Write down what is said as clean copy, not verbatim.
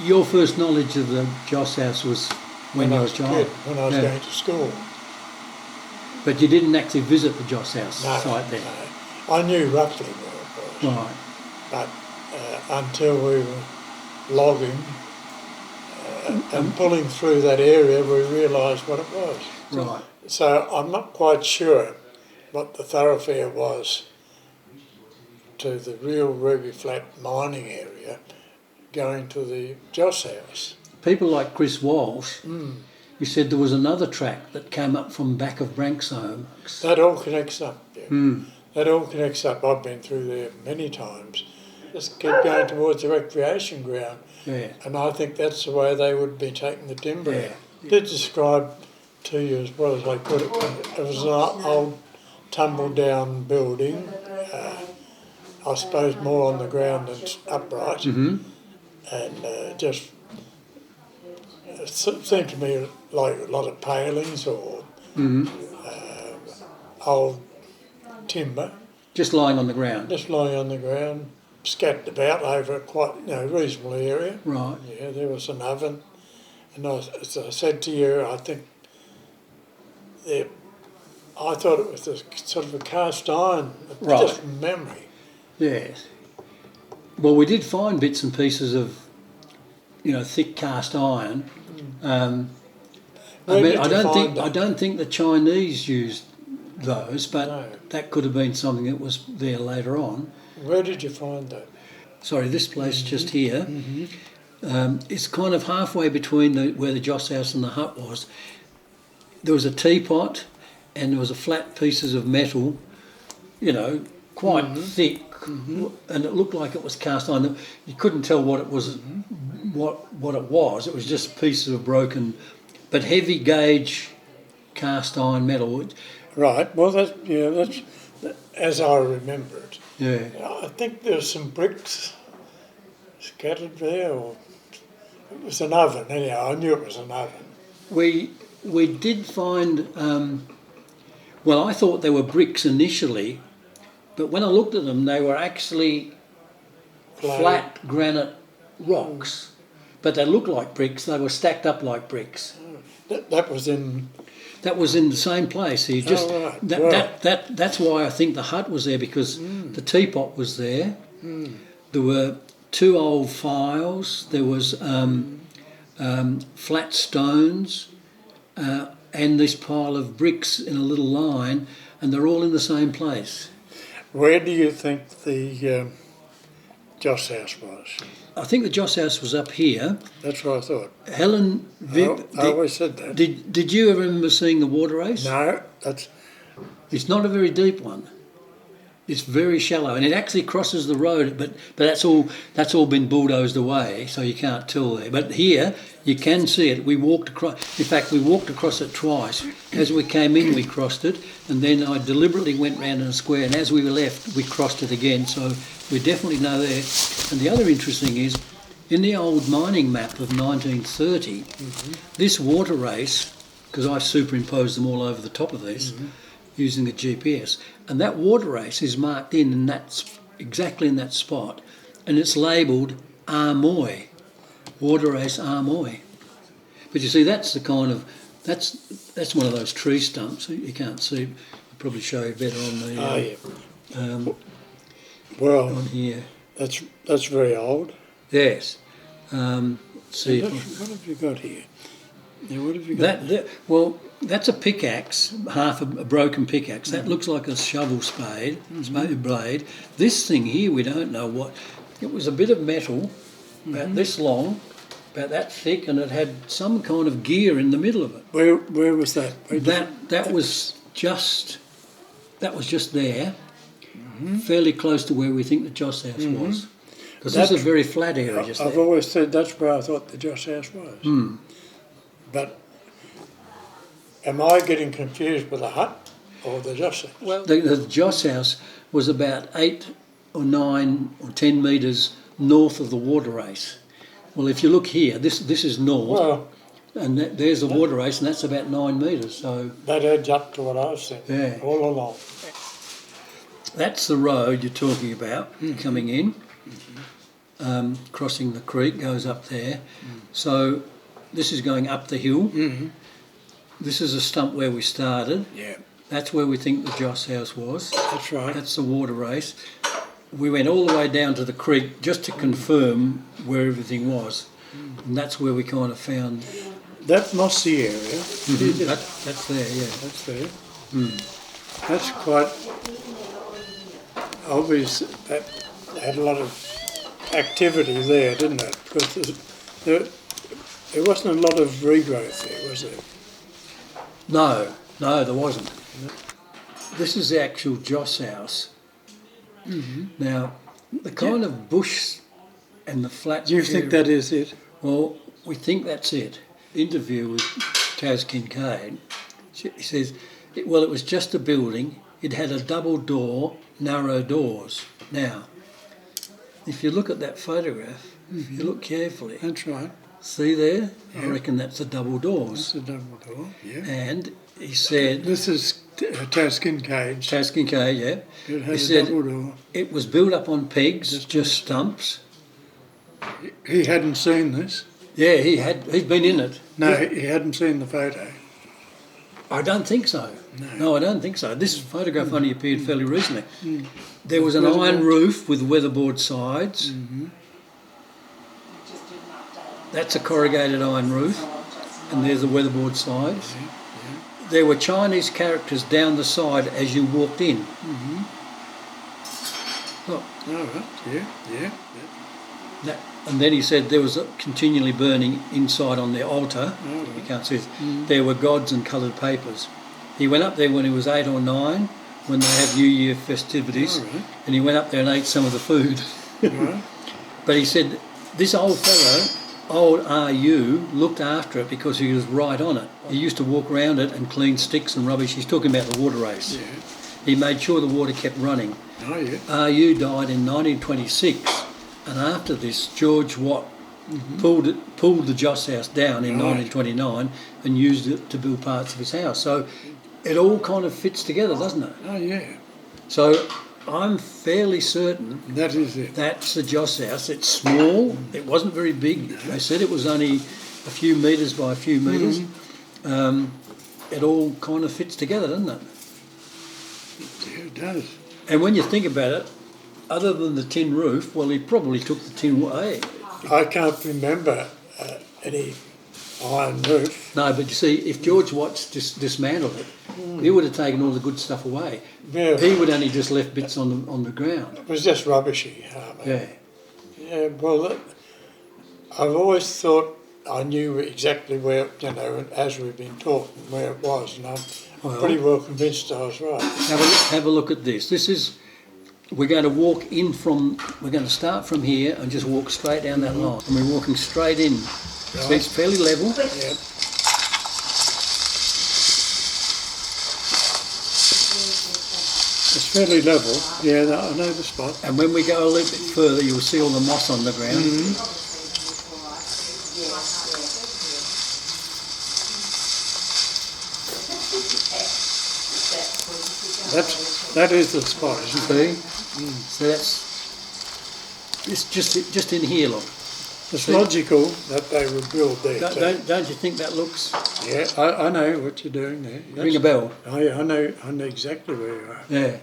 your first knowledge of the Joss house was when you were a child? When I was going to school. But you didn't actually visit the Joss house site then? No. I knew roughly where it was. Right. But until we were logging and pulling through that area, we realised what it was. Right. So I'm not quite sure what the thoroughfare was to the real Ruby Flat mining area going to the Joss house. People like Chris Walsh, he said there was another track that came up from back of Branxholm. That all connects up, yeah. That all connects up. I've been through there many times. Just keep going towards the recreation ground. Yeah. And I think that's the way they would be taking the timber out. I did describe to you as well as I could. It was an old tumbled down building, I suppose more on the ground than upright, and just it seemed to me like a lot of palings or old timber. Just lying on the ground? Just lying on the ground, scattered about over a quite reasonable area. Right. Yeah, there was an oven. And as I said to you, I think I thought it was a sort of a cast iron, just from memory. Yes. Well, we did find bits and pieces of, thick cast iron. I don't think the Chinese used those, but that could have been something that was there later on. Where did you find that? Sorry, this place just here. It's kind of halfway between where the Joss house and the hut was. There was a teapot and there was a flat pieces of metal, quite thick, and it looked like it was cast iron. You couldn't tell what it was, what it was. It was just pieces of broken, but heavy gauge cast iron metal. Right. Well, that's as I remember it. Yeah. I think there's some bricks scattered there, or it was an oven. Anyhow, I knew it was an oven. We did find. I thought they were bricks initially, but when I looked at them, they were actually flat granite rocks. But they looked like bricks. They were stacked up like bricks. That was in. That was in the same place. That's why I think the hut was there, because the teapot was there. There were 2 old files. There was flat stones and this pile of bricks in a little line, and they're all in the same place. Where do you think the Joss house was? I think the Joss house was up here. That's what I thought. Helen, I always said that. Did you ever remember seeing the water race? No, It's not a very deep one. It's very shallow, and it actually crosses the road, but that's all been bulldozed away, so you can't tell there. But here you can see it. We walked across. In fact, we walked across it twice. As we came in, we crossed it, and then I deliberately went round in a square. And as we left, we crossed it again. So we definitely know there. And the other interesting is, in the old mining map of 1930, this water race, because I superimposed them all over the top of these. Using the GPS, and that water race is marked in exactly in that spot, and it's labelled Armoy, water race Armoy. But you see, that's one of those tree stumps that you can't see. I'll probably show you better on the on here. That's very old. Yes. See, what have you got here? Yeah, what have you got? That's a pickaxe, half a broken pickaxe. That looks like a shovel spade, blade. This thing here, we don't know what. It was a bit of metal, about this long, about that thick, and it had some kind of gear in the middle of it. Where was that? That was just there, fairly close to where we think the Joss house was. Because this is a very flat area just there. I've always said that's where I thought the Joss house was. But am I getting confused with the hut or the Joss house? Well, the Joss house was about 8 or 9 or 10 metres north of the water race. Well, if you look here, this is north, and there's the water race, and that's about 9 metres. So that adds up to what I was saying all along. That's the road you're talking about coming in. crossing the creek, goes up there. So this is going up the hill. This is a stump where we started. Yeah, That's where we think the Joss house was. that's right. That's the water race. We went all the way down to the creek just to confirm where everything was. And that's where we kind of found... That mossy area, That's there, yeah. that's there. That's quite obvious. That had a lot of activity there, didn't it? Because there wasn't a lot of regrowth there, was there? No, there wasn't. This is the actual Joss house. Now, the kind of bush and the flat... Do you think that is it? Well, we think that's it. Interview with Taz Kincaid, he says, it was just a building. It had a double door, narrow doors. Now, if you look at that photograph, if you look carefully, That's right. see there? I reckon that's the double doors. That's a double door, yeah. And he said... This is Taz Kincaid. Taz Kincaid, yeah. It He had a said double door. it was built up on pegs, just stumps. He hadn't seen this. Yeah, he'd been in it. No, he hadn't seen the photo. I don't think so. No, I don't think so. This photograph only appeared fairly recently. There was an iron roof with weatherboard sides. That's a corrugated iron roof, and there's the weatherboard sides. There were Chinese characters down the side as you walked in. Look, All right, yeah. and then he said there was continually burning inside on the altar. You can't see it. There were gods and coloured papers. He went up there when he was 8 or 9, when they have New Year festivities, and he went up there and ate some of the food. But he said this old fellow, old R.U., looked after it because he was right on it. He used to walk around it and clean sticks and rubbish. He's talking about the water race. Yeah. He made sure the water kept running. Oh, yeah. R.U. died in 1926, and after this, George Watt pulled the Joss house down in 1929 and used it to build parts of his house. So it all kind of fits together, doesn't it? Oh, yeah. So I'm fairly certain That is it. that's the Joss house. It's small. It wasn't very big. They said it was only a few metres by a few metres. It all kind of fits together, doesn't it? Yeah, it does. And when you think about it, other than the tin roof, well, he probably took the tin away. I can't remember any iron roof. No, but you see, if George Watts dismantled it, he would have taken all the good stuff away. Yeah. He would only just left bits on the ground. It was just rubbishy. Yeah. Yeah, well, I've always thought I knew exactly where, as we've been talking, where it was, and I'm pretty well convinced I was right. Have a look at this. We're going to start from here and just walk straight down that line. And we're walking straight in. So it's fairly level. Yeah. It's fairly level. Yeah, I know the spot. And when we go a little bit further, you'll see all the moss on the ground. That is the spot, isn't it? See? So it's just in here, look. It's logical that they would build there. Don't you think that looks... Yeah, I know what you're doing there. Ring a bell. I know exactly where you are. Yeah.